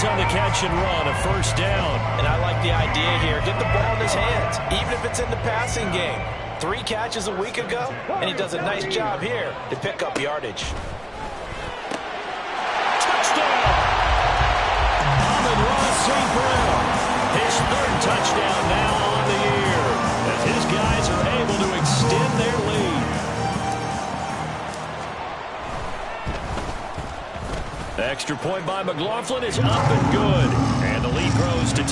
yards on the catch and run, a first down. And I like the idea here. Get the ball in his hands, even if it's in the passing game. 3 catches a week ago, and he does a nice job here to pick up yardage. Touchdown! Amon-Ra St. Brown. His 3rd touchdown now on the year, as his guys are able to extend their lead. The extra point by McLaughlin is up and good, and the lead grows to 10-0.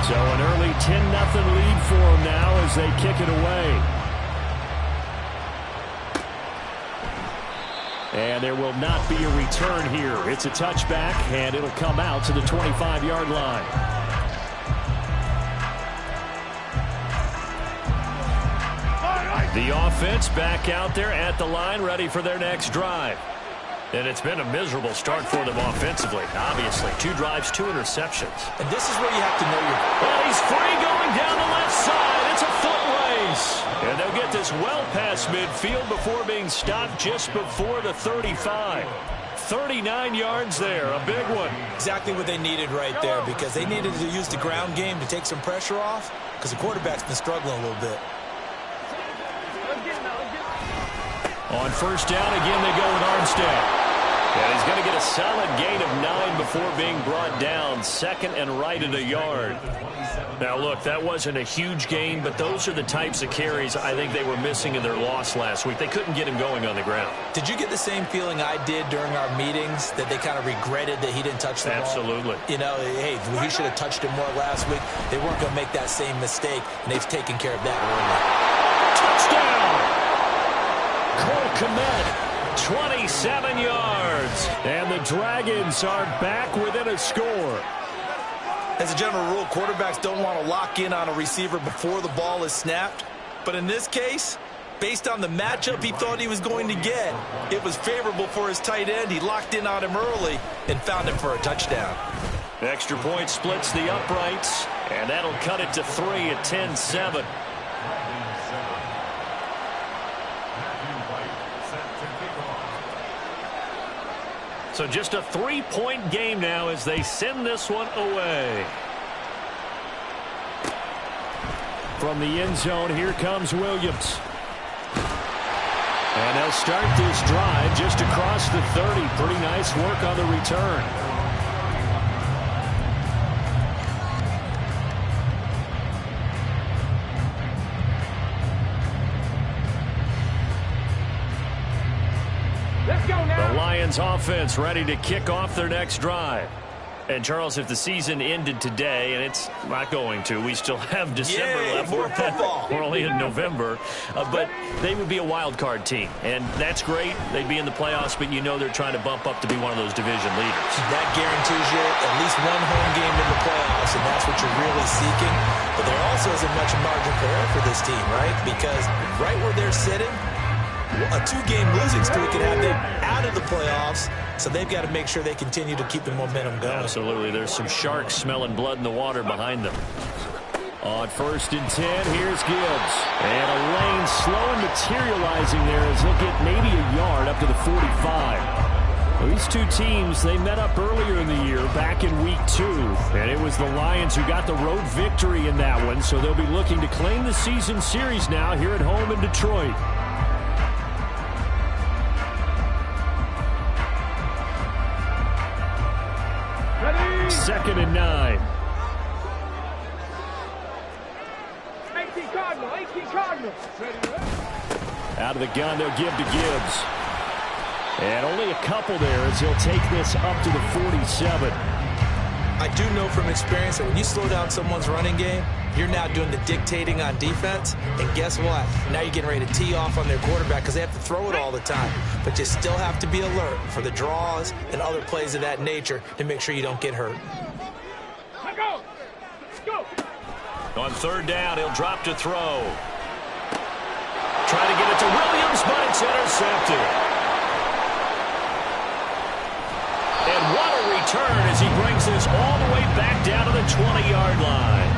So an early 10-0 lead for them now as they kick it away. And there will not be a return here. It's a touchback, and it'll come out to the 25-yard line. The offense back out there at the line, ready for their next drive. And it's been a miserable start for them offensively. Obviously, 2 drives, 2 interceptions. And this is where you have to know your... Well, he's free going down the left side. It's a foot race. And they'll get this well past midfield before being stopped just before the 35. 39 yards there, a big one. Exactly what they needed right there, because they needed to use the ground game to take some pressure off, because the quarterback's been struggling a little bit. On first down, again, they go with Armstead. And he's going to get a solid gain of 9 before being brought down. 2nd and right at a yard. Now, look, that wasn't a huge gain, but those are the types of carries I think they were missing in their loss last week. They couldn't get him going on the ground. Did you get the same feeling I did during our meetings, that they kind of regretted that he didn't touch the ball? Absolutely. You know, hey, he should have touched it more last week. They weren't going to make that same mistake, and they've taken care of that early. Touchdown! Cole Kmet, 27 yards. And the Dragons are back within a score. As a general rule, quarterbacks don't want to lock in on a receiver before the ball is snapped. But in this case, based on the matchup he thought he was going to get, it was favorable for his tight end. He locked in on him early and found him for a touchdown. The extra point splits the uprights, and that'll cut it to 3 at 10-7. So just a 3-point game now as they send this one away. From the end zone, here comes Williams. And they'll start this drive just across the 30. Pretty nice work on the return. The Lions offense ready to kick off their next drive. And, Charles, if the season ended today, and it's not going to, we still have December left. More football. We're only in November. But they would be a wild card team. And that's great. They'd be in the playoffs, but you know they're trying to bump up to be one of those division leaders. That guarantees you at least one home game in the playoffs, and that's what you're really seeking. But there also isn't much margin for error for this team, right? Because right where they're sitting, a 2-game losing streak could have them out of the playoffs, so they've got to make sure they continue to keep the momentum going. Absolutely. There's some sharks smelling blood in the water behind them. On 1st and 10, here's Gibbs. And a lane slow materializing there as he'll get maybe a yard up to the 45. Well, these two teams, they met up earlier in the year, back in week 2. And it was the Lions who got the road victory in that one, so they'll be looking to claim the season series now here at home in Detroit. 2nd and 9. 18 Cardinal. Out of the gun, they'll give to Gibbs. And only a couple there as he'll take this up to the 47. I do know from experience that when you slow down someone's running game, you're now doing the dictating on defense. And guess what? Now you're getting ready to tee off on their quarterback because they have to throw it all the time. But you still have to be alert for the draws and other plays of that nature to make sure you don't get hurt. Go. On 3rd down, he'll drop to throw. Trying to get it to Williams, but it's intercepted. And what a return as he brings this all the way back down to the 20-yard line.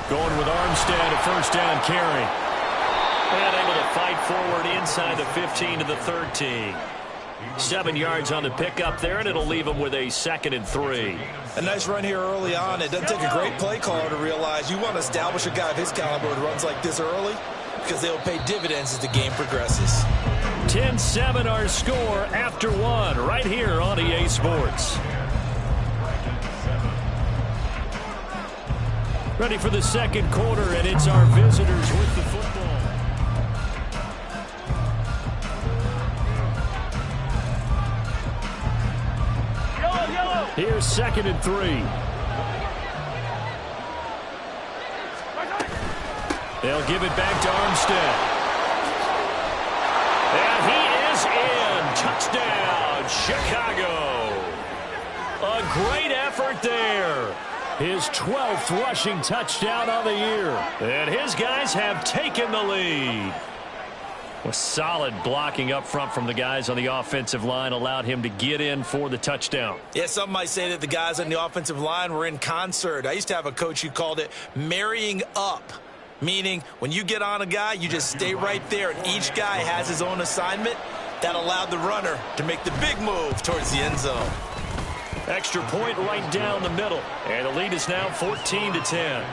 Going with Armstead, a first down carry. And able to fight forward inside the 15 to the 13. 7 yards on the pickup there, and it'll leave them with a 2nd and 3. A nice run here early on. It doesn't take a great play caller to realize you want to establish a guy of his caliber who runs like this early, because they'll pay dividends as the game progresses. 10-7 our score after 1 right here on EA Sports. Ready for the second quarter, and it's our visitors with the football. Here's 2nd and 3. They'll give it back to Armstead. And he is in. Touchdown, Chicago. A great effort there. His 12th rushing touchdown on the year. And his guys have taken the lead. A solid blocking up front from the guys on the offensive line allowed him to get in for the touchdown. Yeah, some might say that the guys on the offensive line were in concert. I used to have a coach who called it marrying up, meaning when you get on a guy, you just stay right there, and each guy has his own assignment. That allowed the runner to make the big move towards the end zone. Extra point right down the middle, and the lead is now 14-10.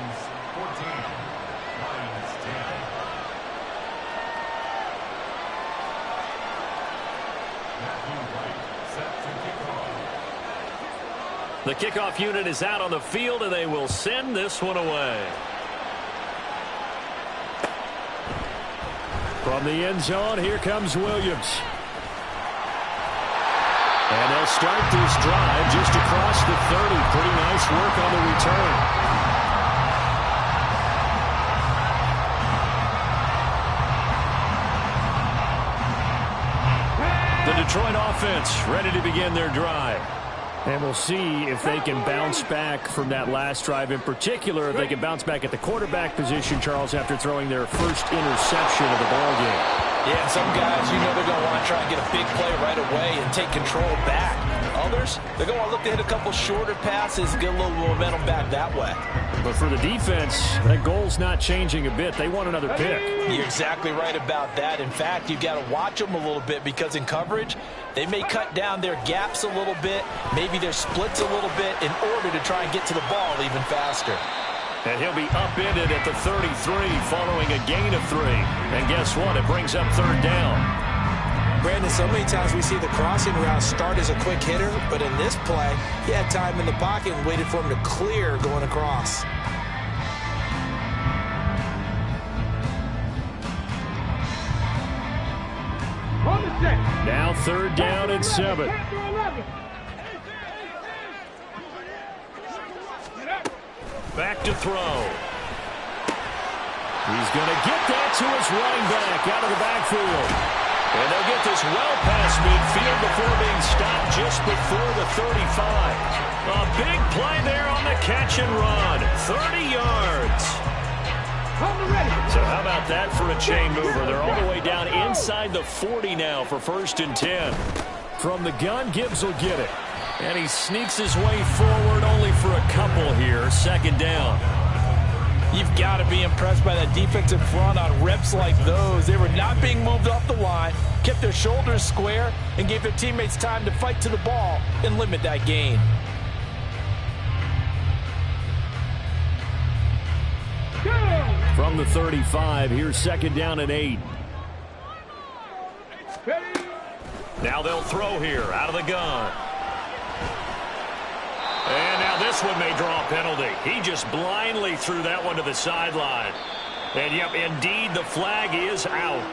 The kickoff unit is out on the field, and they will send this one away. From the end zone, here comes Williams. And they'll start this drive just across the 30. Pretty nice work on the return. The Detroit offense ready to begin their drive. And we'll see if they can bounce back from that last drive. In particular, if they can bounce back at the quarterback position, Charles, after throwing their first interception of the ball game. Yeah, some guys, you know they're going to want to try and get a big play right away and take control back. Others, they're going to look to hit a couple shorter passes, get a little momentum back that way. But for the defense, that goal's not changing a bit. They want another pick. You're exactly right about that. In fact, you've got to watch them a little bit, because in coverage, they may cut down their gaps a little bit, maybe their splits a little bit, in order to try and get to the ball even faster. And he'll be upended at the 33 following a gain of 3. And guess what? It brings up 3rd down. Brandon, so many times we see the crossing route start as a quick hitter, but in this play, he had time in the pocket and waited for him to clear going across. Now 3rd down and 7. Back to throw. He's going to get that to his running back out of the backfield. And they'll get this well past midfield before being stopped just before the 35. A big play there on the catch and run. 30 yards. So how about that for a chain mover? They're all the way down inside the 40 now for 1st and 10. From the gun, Gibbs will get it. And he sneaks his way forward only for a couple here. 2nd down. You've got to be impressed by that defensive front on reps like those. They were not being moved off the line, kept their shoulders square, and gave their teammates time to fight to the ball and limit that gain. From the 35, here's 2nd down and 8. Now they'll throw here out of the gun. And now this one may draw a penalty. He just blindly threw that one to the sideline. And, yep, indeed, the flag is out.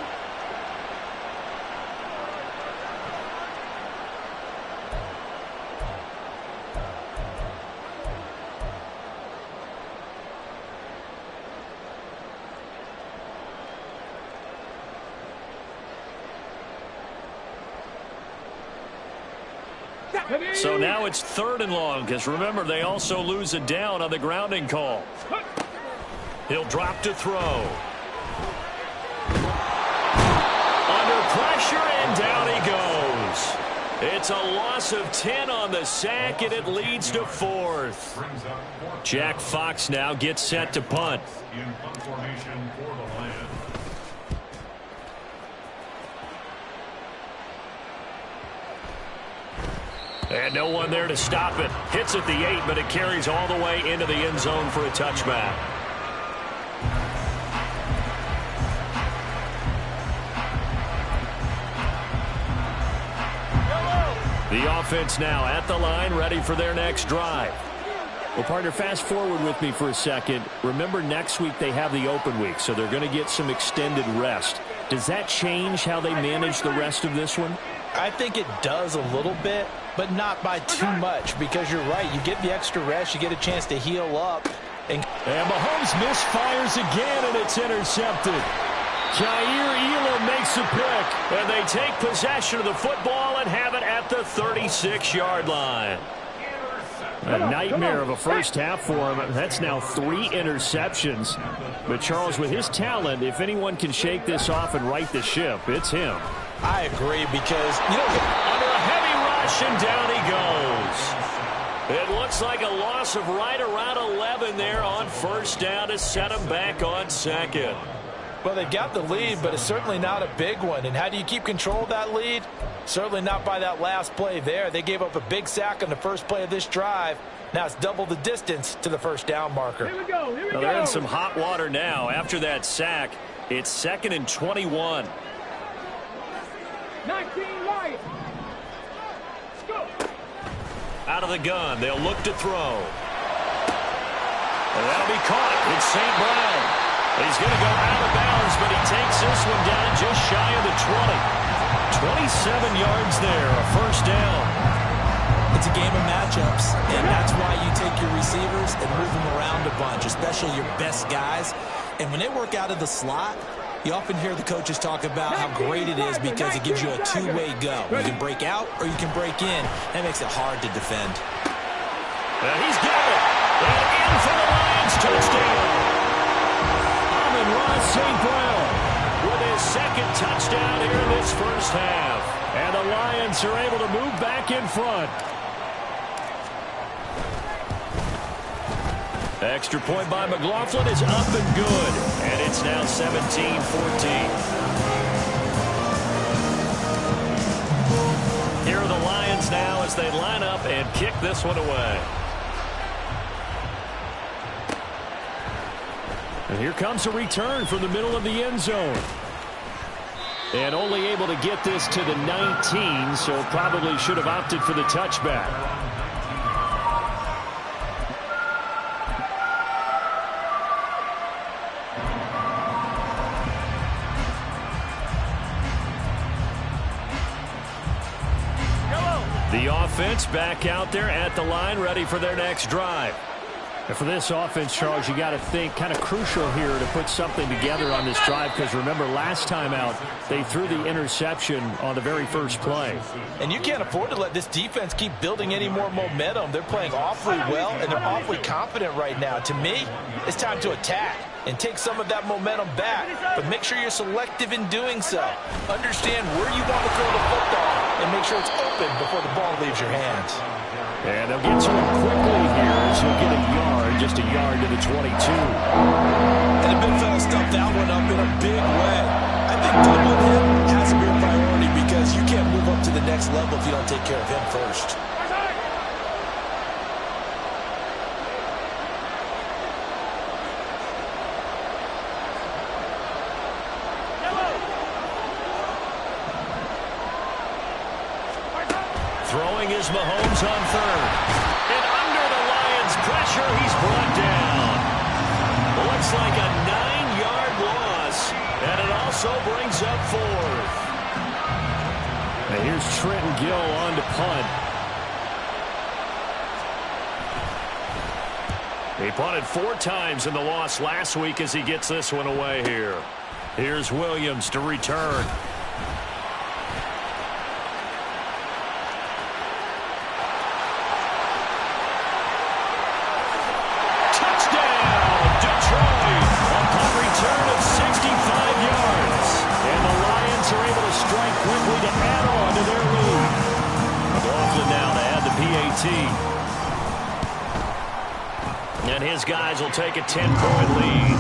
So now it's 3rd and long, because remember, they also lose a down on the grounding call. He'll drop to throw. Under pressure, and down he goes. It's a loss of 10 on the sack, and it leads to fourth. Jack Fox now gets set to punt. In punt formation for the Lions. And no one there to stop it. Hits at the 8, but it carries all the way into the end zone for a touchback. The offense now at the line, ready for their next drive. Well, partner, fast forward with me for a second. Remember, next week they have the open week, so they're going to get some extended rest. Does that change how they manage the rest of this one? I think it does a little bit, but not by too much, because you're right. You get the extra rest, you get a chance to heal up. And Mahomes misfires again, and it's intercepted. Jair Elam makes a pick, and they take possession of the football and have it at the 36-yard line. A nightmare of a first half for him. That's now 3 interceptions. But, Charles, with his talent, if anyone can shake this off and right the ship, it's him. I agree, because you don't get under a heavy rush, and down he goes. It looks like a loss of right around 11 there on first down to set him back on second. Well, they got the lead, but it's certainly not a big one. And how do you keep control of that lead? Certainly not by that last play there. They gave up a big sack on the first play of this drive. Now it's double the distance to the first down marker. Here we go. They're in some hot water now. After that sack, it's 2nd and 21. 19 Lions. Let's go. Out of the gun, they'll look to throw. And that'll be caught. It's St. Brown. He's going to go out of bounds, but he takes this one down just shy of the 20. 27 yards there, a first down. It's a game of matchups, and that's why you take your receivers and move them around a bunch, especially your best guys. And when they work out of the slot, you often hear the coaches talk about how great it is because it gives you a two-way go. You can break out or you can break in. That makes it hard to defend. And he's got it. And in for the Lions, touchdown. Ross St. Brown with his second touchdown here in this first half. And the Lions are able to move back in front. Extra point by McLaughlin is up and good. And it's now 17-14. Here are the Lions now as they line up and kick this one away. And here comes a return from the middle of the end zone. And only able to get this to the 19, so probably should have opted for the touchback. The offense back out there at the line, ready for their next drive. And for this offense, Charles, you got to think kind of crucial here to put something together on this drive, because remember, last time out, they threw the interception on the very first play. And you can't afford to let this defense keep building any more momentum. They're playing awfully well, and they're awfully confident right now. To me, it's time to attack and take some of that momentum back, but make sure you're selective in doing so. Understand where you want to throw the football and make sure it's open before the ball leaves your hands. And they'll get to him quickly here as he'll get a yard, just a yard to the 22. And the big fella stuffed that one up in a big way. I think doubling him has to be a priority, because you can't move up to the next level if you don't take care of him first. Throwing is Mahomes on third. And under the Lions' pressure, he's brought down. Looks like a 9-yard loss. And it also brings up fourth. And here's Trenton Gill on to punt. He punted 4 times in the loss last week as he gets this one away here. Here's Williams to return. PAT. And his guys will take a 10-point lead.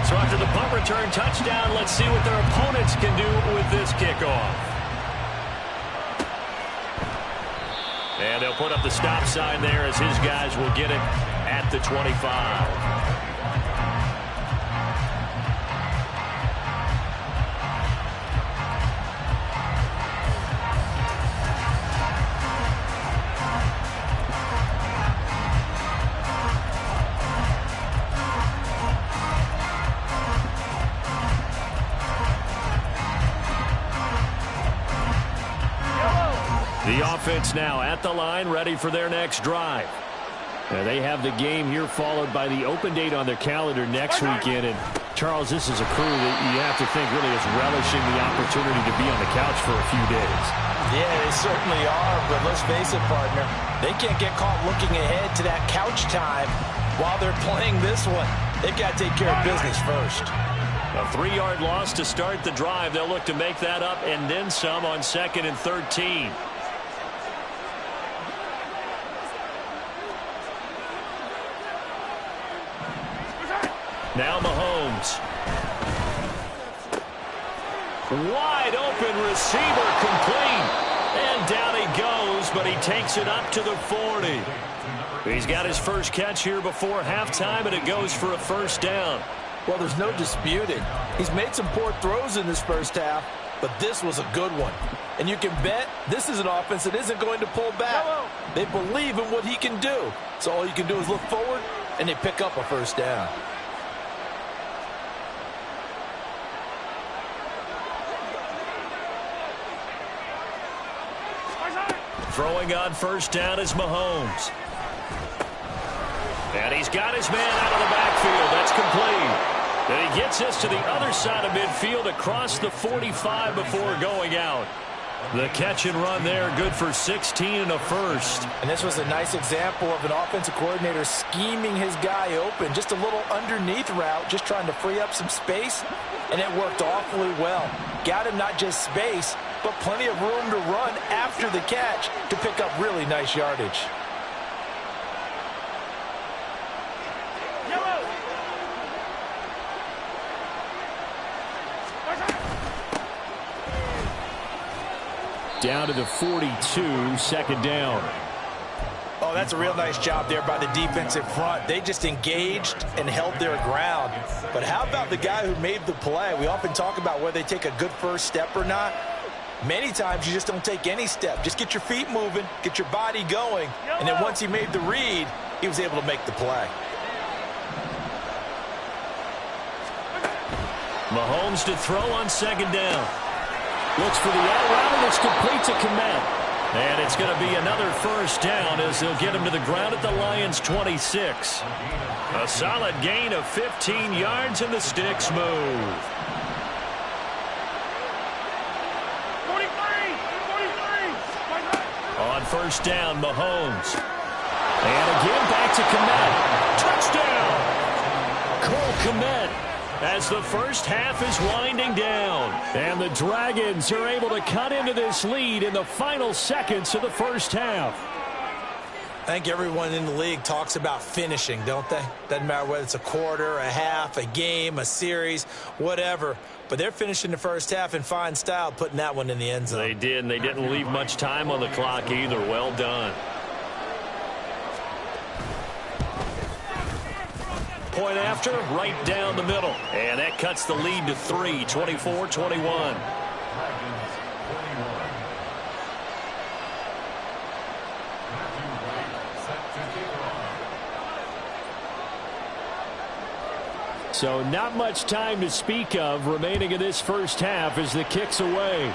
So after the punt return touchdown, let's see what their opponents can do with this kickoff. And they'll put up the stop sign there as his guys will get it at the 25. The offense now at the line, ready for their next drive. Now they have the game here followed by the open date on their calendar next weekend. And Charles, this is a crew that you have to think really is relishing the opportunity to be on the couch for a few days. Yeah, they certainly are, but let's face it, partner. They can't get caught looking ahead to that couch time while they're playing this one. They've got to take care of business first. A 3-yard loss to start the drive. They'll look to make that up and then some on 2nd and 13. Now Mahomes. Wide open receiver complete. And down he goes, but he takes it up to the 40. He's got his first catch here before halftime, and it goes for a first down. Well, there's no disputing. He's made some poor throws in this first half, but this was a good one. And you can bet this is an offense that isn't going to pull back. They believe in what he can do. So all you can do is look forward, and they pick up a first down. Throwing on first down is Mahomes. And he's got his man out of the backfield. That's complete. And he gets this to the other side of midfield across the 45 before going out. The catch and run there, good for 16 and a first. And this was a nice example of an offensive coordinator scheming his guy open. Just a little underneath route, just trying to free up some space. And it worked awfully well. Got him not just space, but plenty of room to run after the catch to pick up really nice yardage. Down to the 42, 2nd down. Oh, that's a real nice job there by the defensive front. They just engaged and held their ground. But how about the guy who made the play? We often talk about whether they take a good first step or not. Many times you just don't take any step. Just get your feet moving, get your body going, and then once he made the read, he was able to make the play. Mahomes to throw on 2nd down. Looks for the out route, and it's complete to Komet. And it's going to be another first down as they'll get him to the ground at the Lions' 26. A solid gain of 15 yards, and the sticks move. 43! On first down, Mahomes. And again back to Komet. Touchdown! Cole Komet. As the first half is winding down. And the Dragons are able to cut into this lead in the final seconds of the first half. I think everyone in the league talks about finishing, don't they? Doesn't matter whether it's a quarter, a half, a game, a series, whatever. But they're finishing the first half in fine style, putting that one in the end zone. They did, and they didn't leave much time on the clock either. Well done. Point after, right down the middle. And that cuts the lead to 3, 24-21. So not much time to speak of remaining in this first half as the kick's away.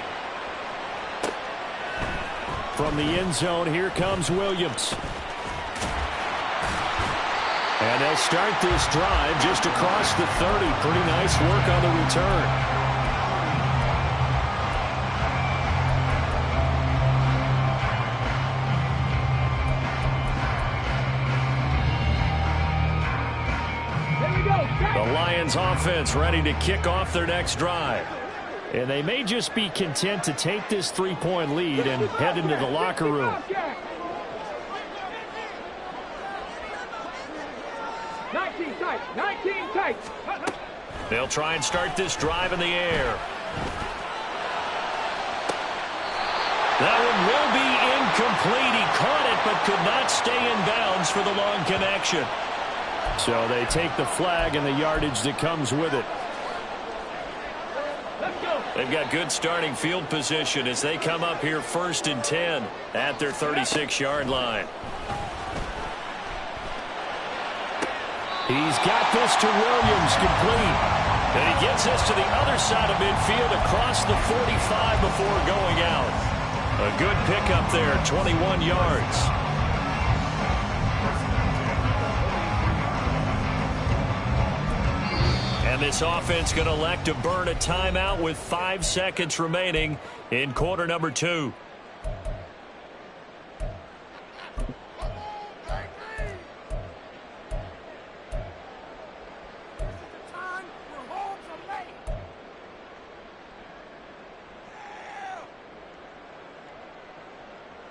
From the end zone, here comes Williams. And they'll start this drive just across the 30. Pretty nice work on the return. The Lions offense ready to kick off their next drive. And they may just be content to take this three-point lead and head into the locker room. 19 tight, 19 tight. They'll try and start this drive in the air. That one will be incomplete. He caught it but could not stay in bounds for the long connection. So they take the flag and the yardage that comes with it. They've got good starting field position as they come up here 1st and 10 at their 36-yard line. He's got this to Williams, complete. And he gets this to the other side of midfield across the 45 before going out. A good pickup there, 21 yards. And this offense going to elect to burn a timeout with 5 seconds remaining in quarter number 2.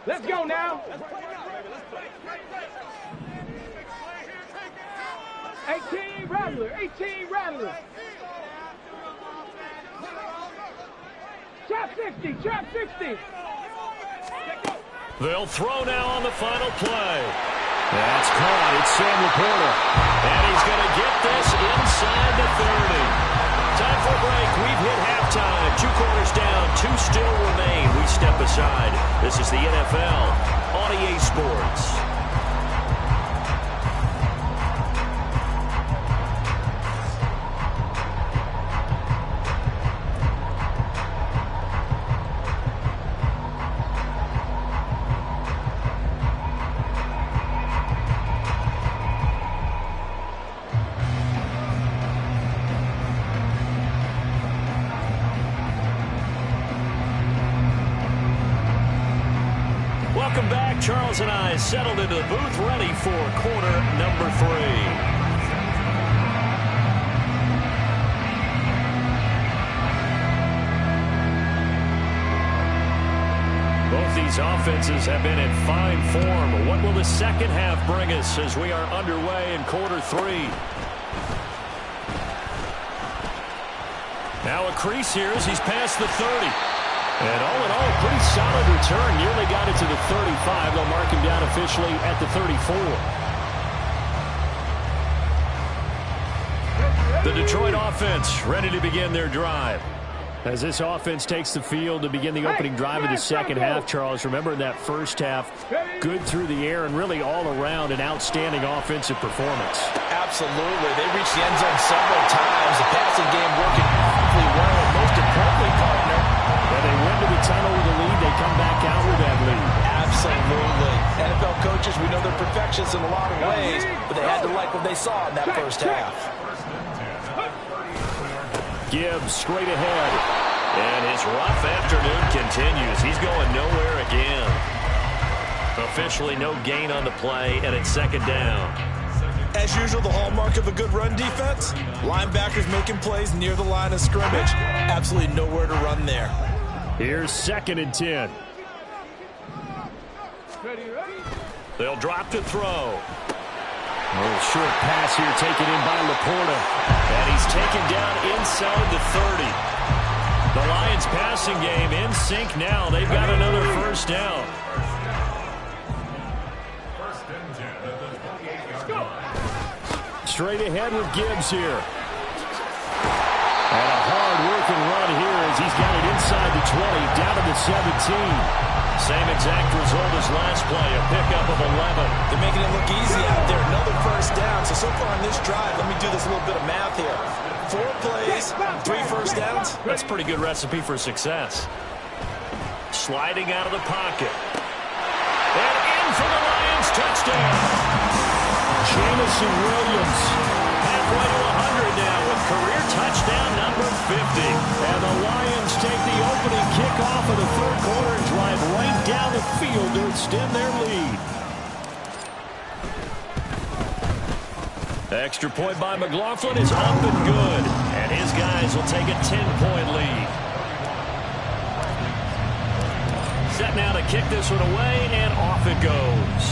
Let's go now. 18 Rattler, 18 Rattler. Trap 60, trap 60. They'll throw now on the final play. That's caught. It's Sam Laporta. And he's going to get this inside the 30. Time for a break. We've hit halftime. 2 quarters down. 2 still remain. We step aside. This is the NFL on EA Sports. Welcome back. Charles and I settled into the booth, ready for quarter number 3. Both these offenses have been in fine form. What will the second half bring us as we are underway in quarter 3? Now a crease here as he's past the 30. And all in all, a pretty solid return. Nearly got it to the 35. They'll mark him down officially at the 34. The Detroit offense ready to begin their drive. As this offense takes the field to begin the opening drive of the second half, Charles, remember in that first half, good through the air and really all around an outstanding offensive performance. Absolutely. They reached the end zone several times. The passing game working perfectly well. And most importantly, partner, when they went to the tunnel with a lead, they come back out with that lead. Absolutely. NFL coaches, we know they're perfectionists in a lot of ways, but they had to like what they saw in that first half. Gibbs straight ahead. And his rough afternoon continues. He's going nowhere again. Officially no gain on the play, and it's second down. As usual, the hallmark of a good run defense, linebackers making plays near the line of scrimmage. Absolutely nowhere to run there. Here's 2nd and 10. They'll drop to throw. A little short pass here taken in by Laporta. And he's taken down inside the 30. The Lions passing game in sync now. They've got another first down. Straight ahead with Gibbs here. And a hard-working run here as he's got it inside the 20, down to the 17. Same exact result as last play, a pickup of 11. They're making it look easy out there. Another first down. So far on this drive, let me do this little bit of math here. 4 plays, 3 first downs. That's a pretty good recipe for success. Sliding out of the pocket. And in for the Lions, touchdown. Jamison Williams, halfway to 100 now with career touchdown number 50. And the Lions take the opening kickoff of the third quarter and drive right down the field to extend their lead. Extra point by McLaughlin is up and good. And his guys will take a 10-point lead. now to kick this one away, and off it goes.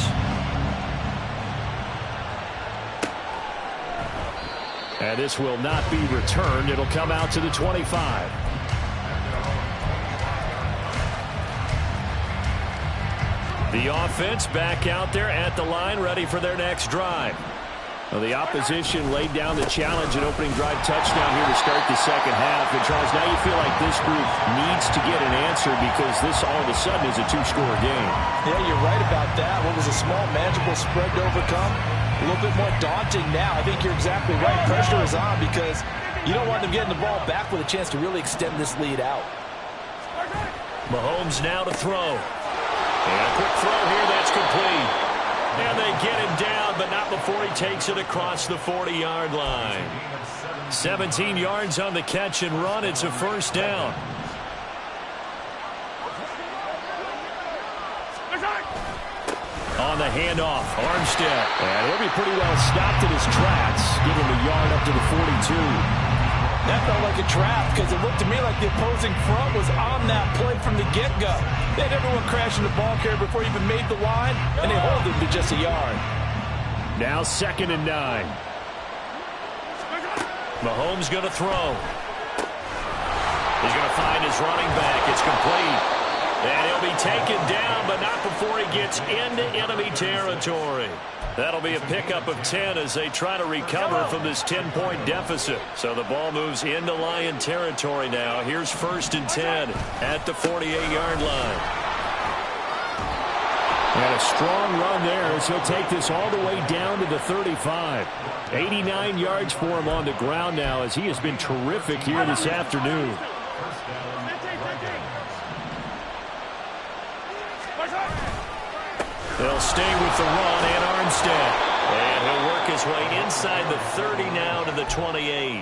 And this will not be returned. It'll come out to the 25. The offense back out there at the line, ready for their next drive. Well, the opposition laid down the challenge, an opening drive touchdown here to start the second half. And, Charles, now you feel like this group needs to get an answer because this all of a sudden is a two-score game. Yeah, you're right about that. What was a small, manageable spread to overcome? A little bit more daunting now. I think you're exactly right. Pressure is on because you don't want them getting the ball back with a chance to really extend this lead out. Mahomes now to throw. And a quick throw here, that's complete. And they get him down, but not before he takes it across the 40-yard line. 17 yards on the catch and run. It's a first down. On the handoff, Armstead. And he'll be pretty well stopped in his tracks. Give him a yard up to the 42. That felt like a trap because it looked to me like the opposing front was on that play from the get-go. They had everyone crashing the ball carrier before he even made the line, and they hold him to just a yard. Now 2nd and 9. Mahomes going to throw. He's going to find his running back. It's complete. And he'll be taken down, but not before he gets into enemy territory. That'll be a pickup of 10 as they try to recover from this 10-point deficit. So the ball moves into Lion territory now. Here's 1st and 10 at the 48-yard line. And a strong run there as he'll take this all the way down to the 35. 89 yards for him on the ground now as he has been terrific here this afternoon. They'll stay with the run and Armstead. And he'll work his way inside the 30 now to the 28.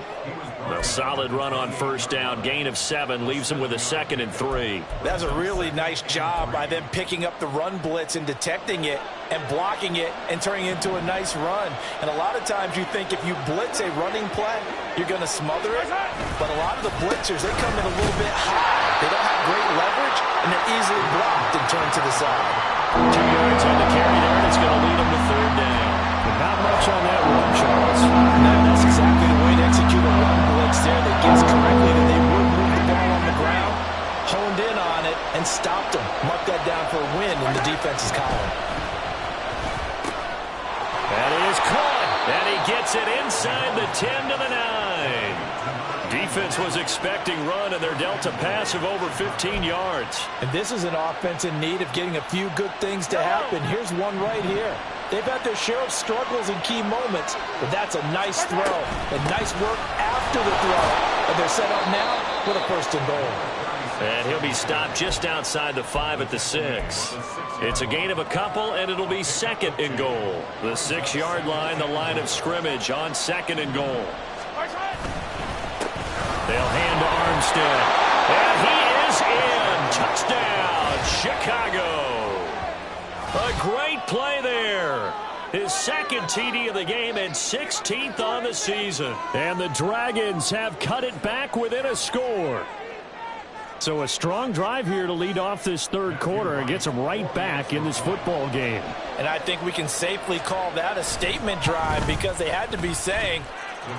A solid run on first down. Gain of 7 leaves him with a 2nd and 3. That's a really nice job by them picking up the run blitz and detecting it and blocking it and turning it into a nice run. And a lot of times you think if you blitz a running play, you're going to smother it. But a lot of the blitzers, they come in a little bit high. They don't have great leverage, and they're easily blocked and turned to the side. 2 yards on the carry there, and it's going to lead him to 3rd down. But not much on that run, Charles. No, that's exactly the way to execute a run blitz there. They guessed correctly that they would move the ball on the ground, honed in on it, and stopped them. Marked that down for a win in the defense's column. That is caught, and he gets it inside the 10 to the 9. Defense was expecting run, and they're dealt a pass of over 15 yards. And this is an offense in need of getting a few good things to happen. Here's one right here. They've had their share of struggles in key moments, but that's a nice throw. And nice work after the throw. And they're set up now with a 1st and goal. And he'll be stopped just outside the 5 at the 6. It's a gain of a couple, and it'll be 2nd and goal. The 6-yard line, the line of scrimmage on 2nd and goal. They'll hand to Armstead. And he is in. Touchdown, Chicago. A great play there. His 2nd TD of the game and 16th on the season. And the Dragons have cut it back within a score. So a strong drive here to lead off this 3rd quarter and gets them right back in this football game. And I think we can safely call that a statement drive because they had to be saying,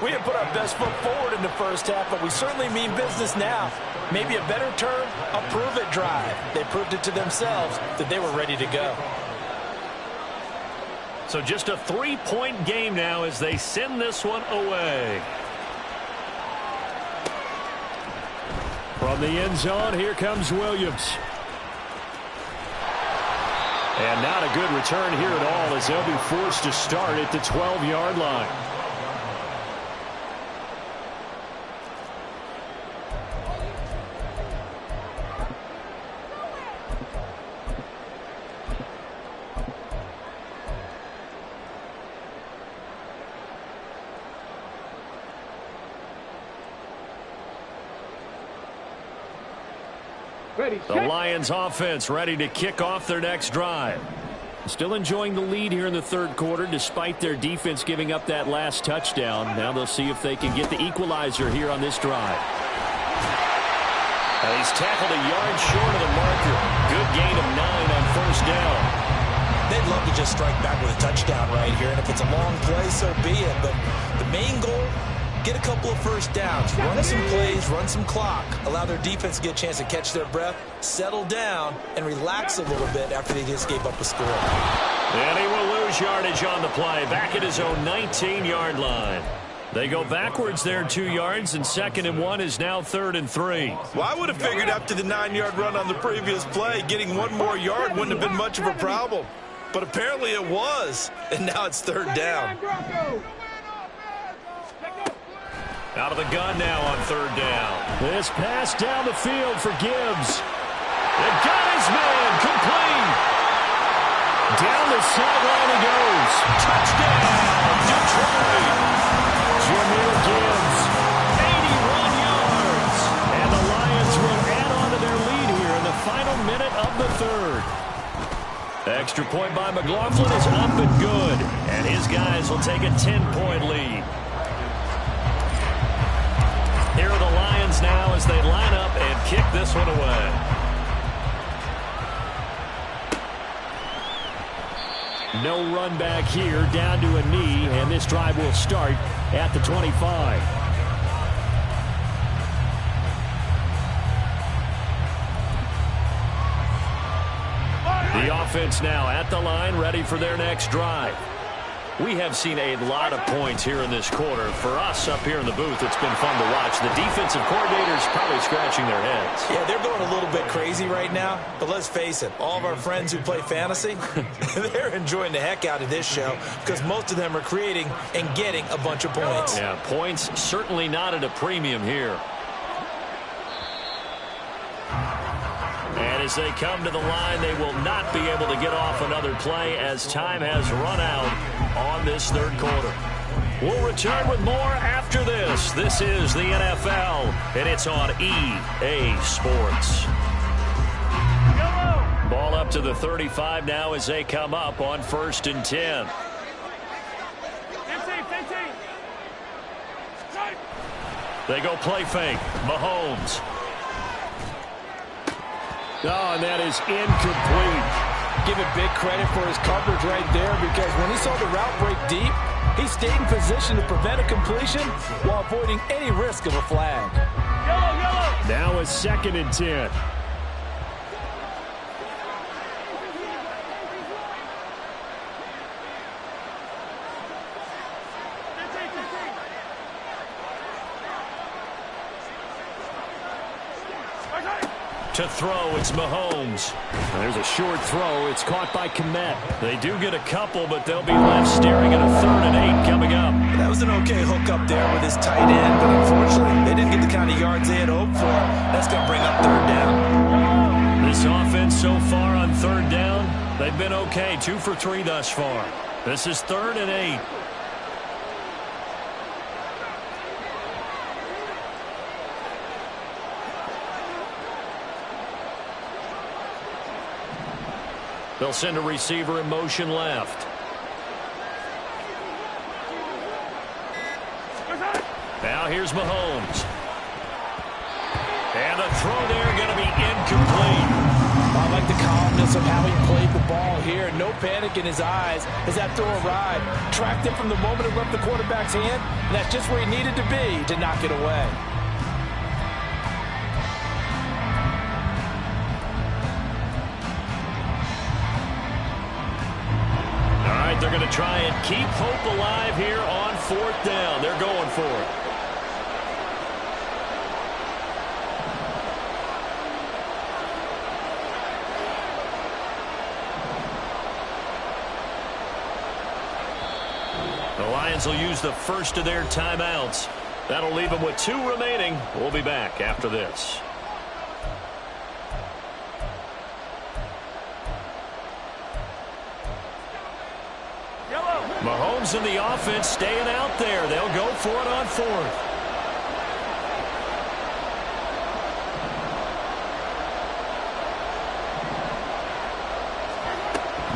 we didn't put our best foot forward in the first half, but we certainly mean business now. Maybe a better term, a prove-it drive. They proved it to themselves that they were ready to go. So just a 3-point game now as they send this one away. From the end zone, here comes Williams. And not a good return here at all as they'll be forced to start at the 12-yard line. The Lions offense ready to kick off their next drive. Still enjoying the lead here in the 3rd quarter despite their defense giving up that last touchdown. Now they'll see if they can get the equalizer here on this drive. He's tackled a yard short of the marker. Good gain of just strike back with a touchdown right here. And if it's a long play, so be it. But the main goal, get a couple of first downs, run some plays, run some clock, allow their defense to get a chance to catch their breath, settle down, and relax a little bit after they just gave up a score. And he will lose yardage on the play, back at his own 19-yard line. They go backwards there 2 yards, and 2nd and 1 is now 3rd and 3. Well, I would have figured after the 9-yard run on the previous play, getting 1 more yard wouldn't have been much of a problem. But apparently it was, and now it's 3rd down. Out of the gun now on 3rd down. This pass down the field for Gibbs. It got his man complete. Down the sideline he goes. Touchdown, Detroit. Jameer Gibbs, 81 yards. And the Lions will add on to their lead here in the final minute of the 3rd. Extra point by McLaughlin is up and good. And his guys will take a 10-point lead. Here are the Lions now as they line up and kick this one away. No run back here, down to a knee, and this drive will start at the 25. The offense now at the line, ready for their next drive. We have seen a lot of points here in this quarter. For us up here in the booth, it's been fun to watch. The defensive coordinators probably scratching their heads. Yeah, they're going a little bit crazy right now. But let's face it, all of our friends who play fantasy, they're enjoying the heck out of this show because most of them are creating and getting a bunch of points. Yeah, points certainly not at a premium here. And as they come to the line, they will not be able to get off another play as time has run out on this 3rd quarter. We'll return with more after this. This is the NFL, and it's on EA Sports. Ball up to the 35 now as they come up on 1st and 10. They go play fake. Mahomes. Oh, and that is incomplete. Give it big credit for his coverage right there because when he saw the route break deep, he stayed in position to prevent a completion while avoiding any risk of a flag. Now a 2nd and 10. To throw, it's Mahomes. There's a short throw. It's caught by Kmet. They do get a couple, but they'll be left staring at a 3rd and 8 coming up. That was an okay hook up there with his tight end, but unfortunately, they didn't get the kind of yards they had hoped for. That's going to bring up 3rd down. This offense so far on 3rd down, they've been okay. 2 for 3 thus far. This is 3rd and 8. They'll send a receiver in motion left. Now here's Mahomes. And the throw there going to be incomplete. I like the calmness of how he played the ball here. No panic in his eyes as that throw arrived. Tracked it from the moment it left the quarterback's hand. And that's just where he needed to be to knock it away. They're going to try and keep hope alive here on 4th down. They're going for it. The Lions will use the first of their timeouts. That'll leave them with 2 remaining. We'll be back after this. Mahomes and the offense staying out there. They'll go for it on 4th.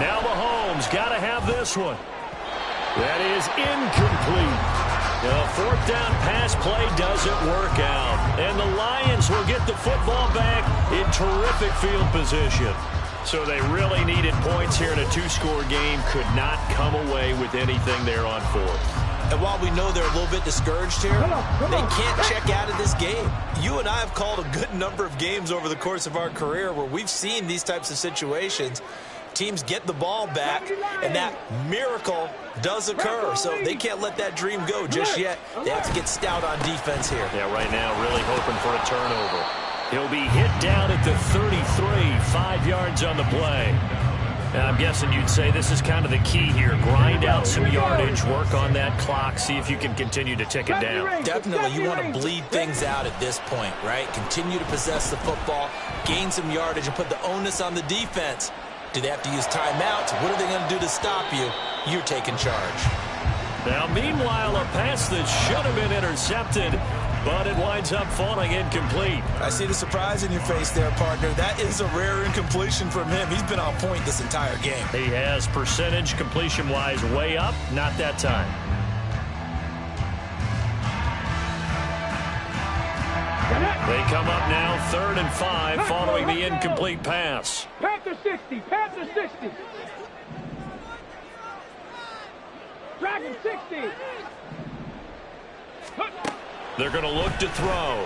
Now Mahomes got to have this one. That is incomplete. The 4th down pass play doesn't work out. And the Lions will get the football back in terrific field position. So they really needed points here in a two-score game. Could not come away with anything there on fourth. And while we know they're a little bit discouraged here, they can't check out of this game. You and I have called a good number of games over the course of our career where we've seen these types of situations. Teams get the ball back, and that miracle does occur. So they can't let that dream go just yet. They have to get stout on defense here. Yeah, right now really hoping for a turnover. He'll be hit down at the 33, 5 yards on the play. And I'm guessing you'd say this is kind of the key here. Grind out some yardage, work on that clock, see if you can continue to tick it down. Definitely, you want to bleed things out at this point, right? Continue to possess the football, gain some yardage, and put the onus on the defense. Do they have to use timeouts? What are they going to do to stop you? You're taking charge. Now, meanwhile, a pass that should have been intercepted, but it winds up falling incomplete. I see the surprise in your face there, partner. That is a rare incompletion from him. He's been on point this entire game. He has percentage completion-wise way up, not that time. They come up now 3rd and 5 following the incomplete pass. Panther 60, Panther 60. Dragon 60. They're going to look to throw.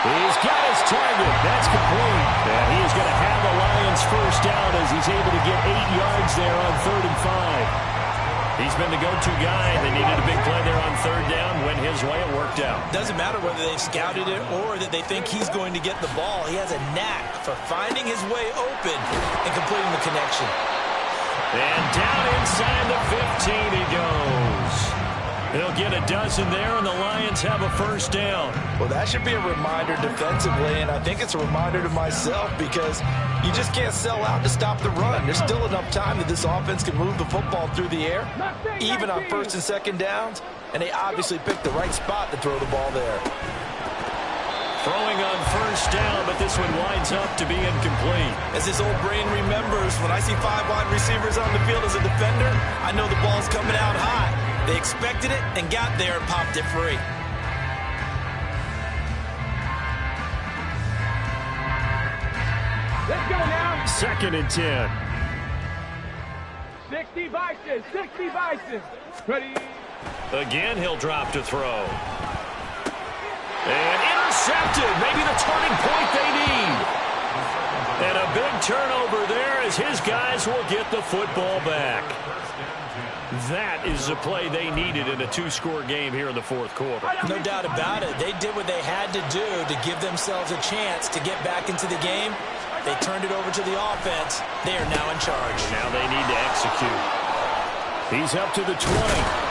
He's got his target. That's complete. And he is going to have the Lions first down as he's able to get 8 yards there on 3rd and 5. He's been the go-to guy. They needed a big play there on 3rd down. Went his way. It worked out. Doesn't matter whether they've scouted it or that they think he's going to get the ball. He has a knack for finding his way open and completing the connection. And down inside the 15 he goes. He'll get a dozen there, and the Lions have a first down. Well, that should be a reminder defensively, and I think it's a reminder to myself because you just can't sell out to stop the run. There's still enough time that this offense can move the football through the air, even on 1st and 2nd downs, and they obviously picked the right spot to throw the ball there. Throwing on 1st down, but this one winds up to be incomplete. As this old brain remembers, when I see 5 wide receivers on the field as a defender, I know the ball's coming out high. They expected it and got there and popped it free. Let's go now. 2nd and 10. 60 Bison, 60 Bison. Ready. Again, he'll drop to throw. And intercepted. Maybe the turning point they need. And a big turnover there as his guys will get the football back. That is the play they needed in a 2-score game here in the 4th quarter. No doubt about it. They did what they had to do to give themselves a chance to get back into the game. They turned it over to the offense. They are now in charge. Now they need to execute. He's up to the 20.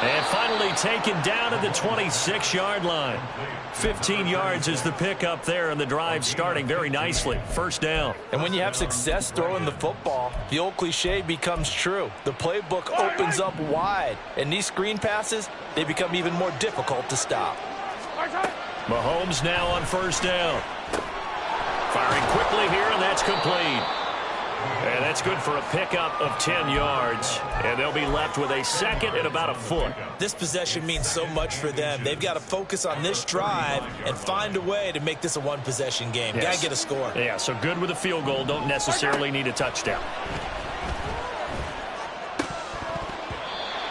And finally taken down at the 26-yard line. 15 yards is the pickup there, and the drive starting very nicely. First down. And when you have success throwing the football, the old cliche becomes true. The playbook opens up wide, and these screen passes, they become even more difficult to stop. Mahomes now on 1st down. Firing quickly here, and that's complete. And that's good for a pickup of 10 yards. And they'll be left with a 2nd and about a foot. This possession means so much for them. They've got to focus on this drive and find a way to make this a one-possession game. Yes. Got to get a score. Yeah, so good with a field goal. Don't necessarily need a touchdown.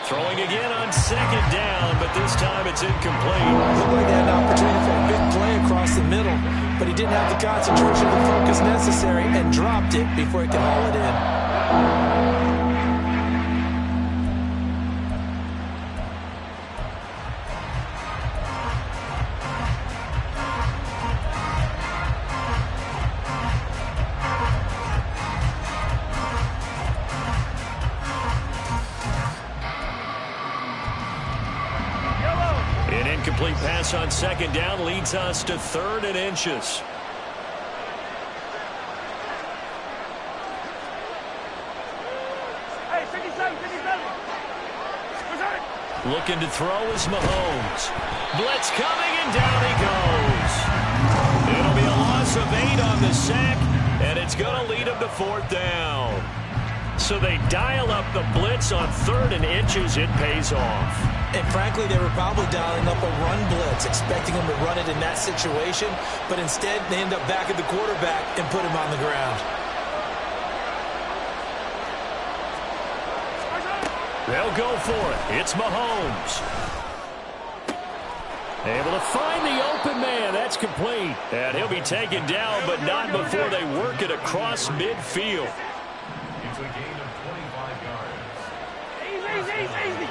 Throwing again on 2nd down, but this time it's incomplete. Looked like they had an opportunity for a big play across the middle, but he didn't have the concentration or the focus necessary and dropped it before he could haul it in. An incomplete pass on 2nd down leads us to 3rd and inches. Hey, 57, 57. Looking to throw is Mahomes. Blitz coming, and down he goes. It'll be a loss of 8 on the sack, and it's going to lead him to 4th down. So they dial up the blitz on 3rd and inches. It pays off. And frankly, they were probably dialing up a run blitz, expecting him to run it in that situation. But instead, they end up back at the quarterback and put him on the ground. They'll go for it. It's Mahomes. Able to find the open man. That's complete. And he'll be taken down, but not before they work it across midfield. It's a gain of 25 yards. Easy.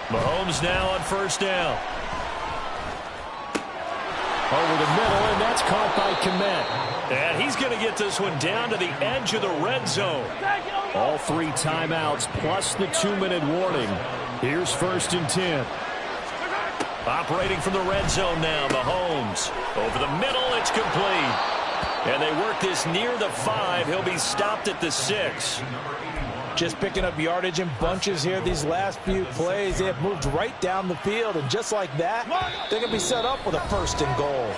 Mahomes now on first down. Over the middle, and that's caught by Kmet. And he's going to get this one down to the edge of the red zone. All 3 timeouts plus the 2-minute warning. Here's 1st and 10. Operating from the red zone now, Mahomes. Over the middle, it's complete. And they work this near the 5. He'll be stopped at the 6. Just picking up yardage in bunches here these last few plays. They have moved right down the field, and just like that, they're going to be set up with a 1st and goal.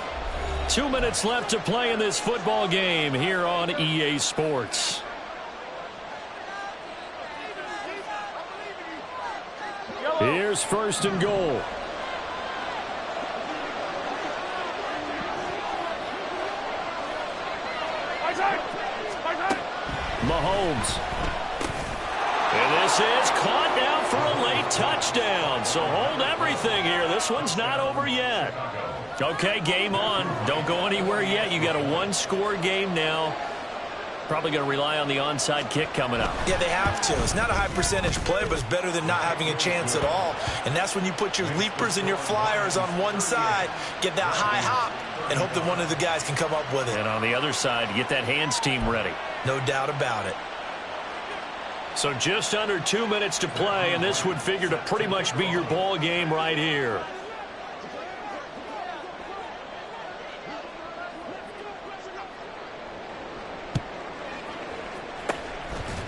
2 minutes left to play in this football game here on EA Sports. Here's 1st and goal. Mahomes. And this is caught down for a late touchdown. So hold everything here. This one's not over yet. Okay, game on. Don't go anywhere yet. You got a 1-score game now. Probably going to rely on the onside kick coming up. Yeah, they have to. It's not a high percentage play, but it's better than not having a chance at all. And that's when you put your leapers and your flyers on one side, get that high hop, and hope that one of the guys can come up with it. And on the other side, get that hands team ready. No doubt about it. So just under 2 minutes to play, and this would figure to pretty much be your ball game right here.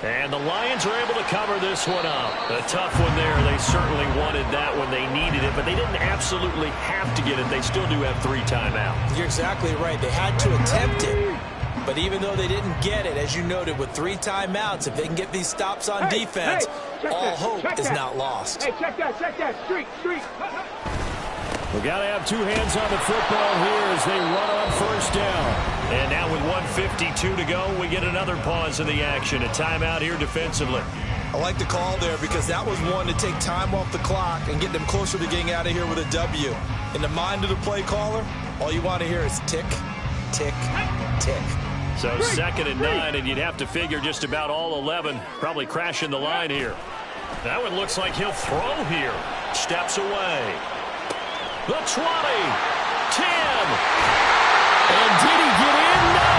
And the Lions are able to cover this one up. A tough one there. They certainly wanted that when they needed it, but they didn't absolutely have to get it. They still do have 3 timeouts. You're exactly right. They had to attempt it. But even though they didn't get it, as you noted, with 3 timeouts, if they can get these stops on defense, all hope is not lost. Hey, check that. Streak. We got to have 2 hands on the football here as they run on first down. And now with 1:52 to go, we get another pause in the action. A timeout here defensively. I like the call there because that was one to take time off the clock and get them closer to getting out of here with a W. In the mind of the play caller, all you want to hear is tick, tick, tick. So 2nd and 9, and you'd have to figure just about all 11 probably crashing the line here. That one looks like he'll throw here. Steps away. The 20, 10. And did he get in? No!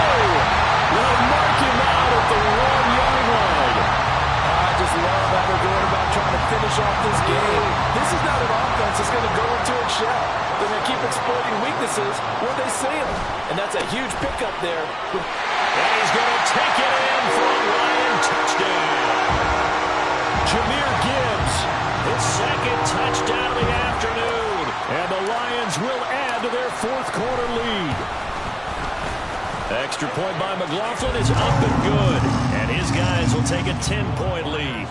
They'll mark him out at the 1-yard line. I just love how they're going about trying to finish off this game. This is not an offense that's going to go into its shell. They're going to keep exploiting weaknesses where they see them. And that's a huge pickup there. And he's going to take it in for a Lion touchdown. Jahmyr Gibbs, his 2nd touchdown of the afternoon. And the Lions will add to their 4th quarter lead. Extra point by McLaughlin is up and good. And his guys will take a 10-point lead.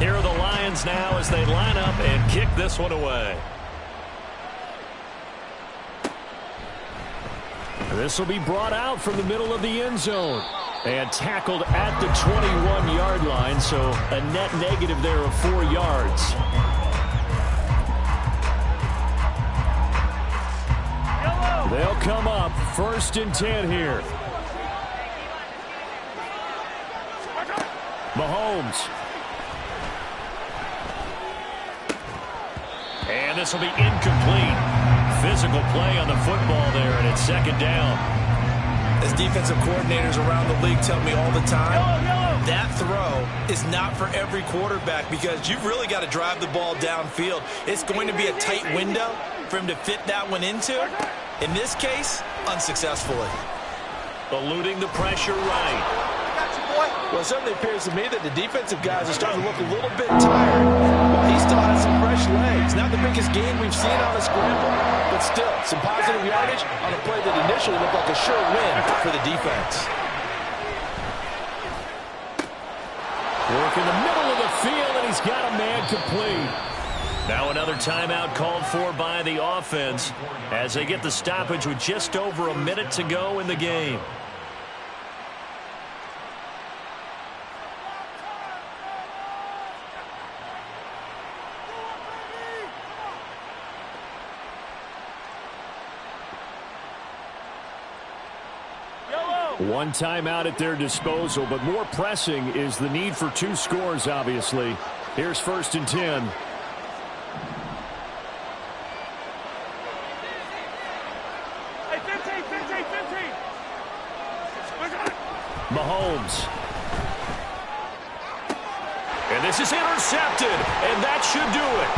Here are the Lions now as they line up and kick this one away. This will be brought out from the middle of the end zone and tackled at the 21-yard line, so a net negative there of 4 yards. They'll come up 1st and 10 here. Mahomes. And this will be incomplete. Physical play on the football there, and it's 2nd down. As defensive coordinators around the league tell me all the time, that throw is not for every quarterback because you've really got to drive the ball downfield. It's going to be a tight window for him to fit that one into. In this case, unsuccessfully. Eluding the pressure right. Well, it certainly appears to me that the defensive guys are starting to look a little bit tired while he still has some fresh legs. Not the biggest gain we've seen on a scramble, but still some positive yardage on a play that initially looked like a sure win for the defense. Work in the middle of the field, and he's got a man complete. Now another timeout called for by the offense as they get the stoppage with just over a minute to go in the game. One timeout at their disposal, but more pressing is the need for 2 scores, obviously. Here's 1st and 10. Hey, 15. Mahomes. And this is intercepted, and that should do it.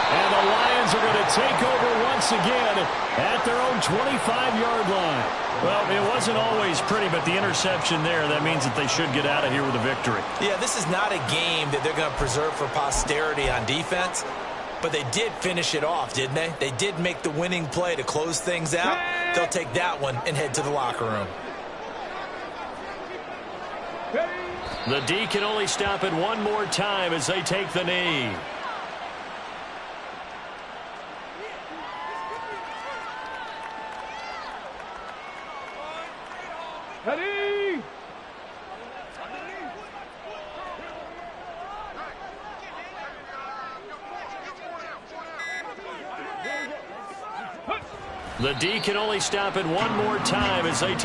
And the Lions are going to take over once again at their own 25-yard line. Well, it wasn't always pretty, but the interception there, that means that they should get out of here with a victory. Yeah, this is not a game that they're going to preserve for posterity on defense, but they did finish it off, didn't they? They did make the winning play to close things out. They'll take that one and head to the locker room. The D can only stop it one more time as they take the knee. Ready? The D can only stop it one more time as they take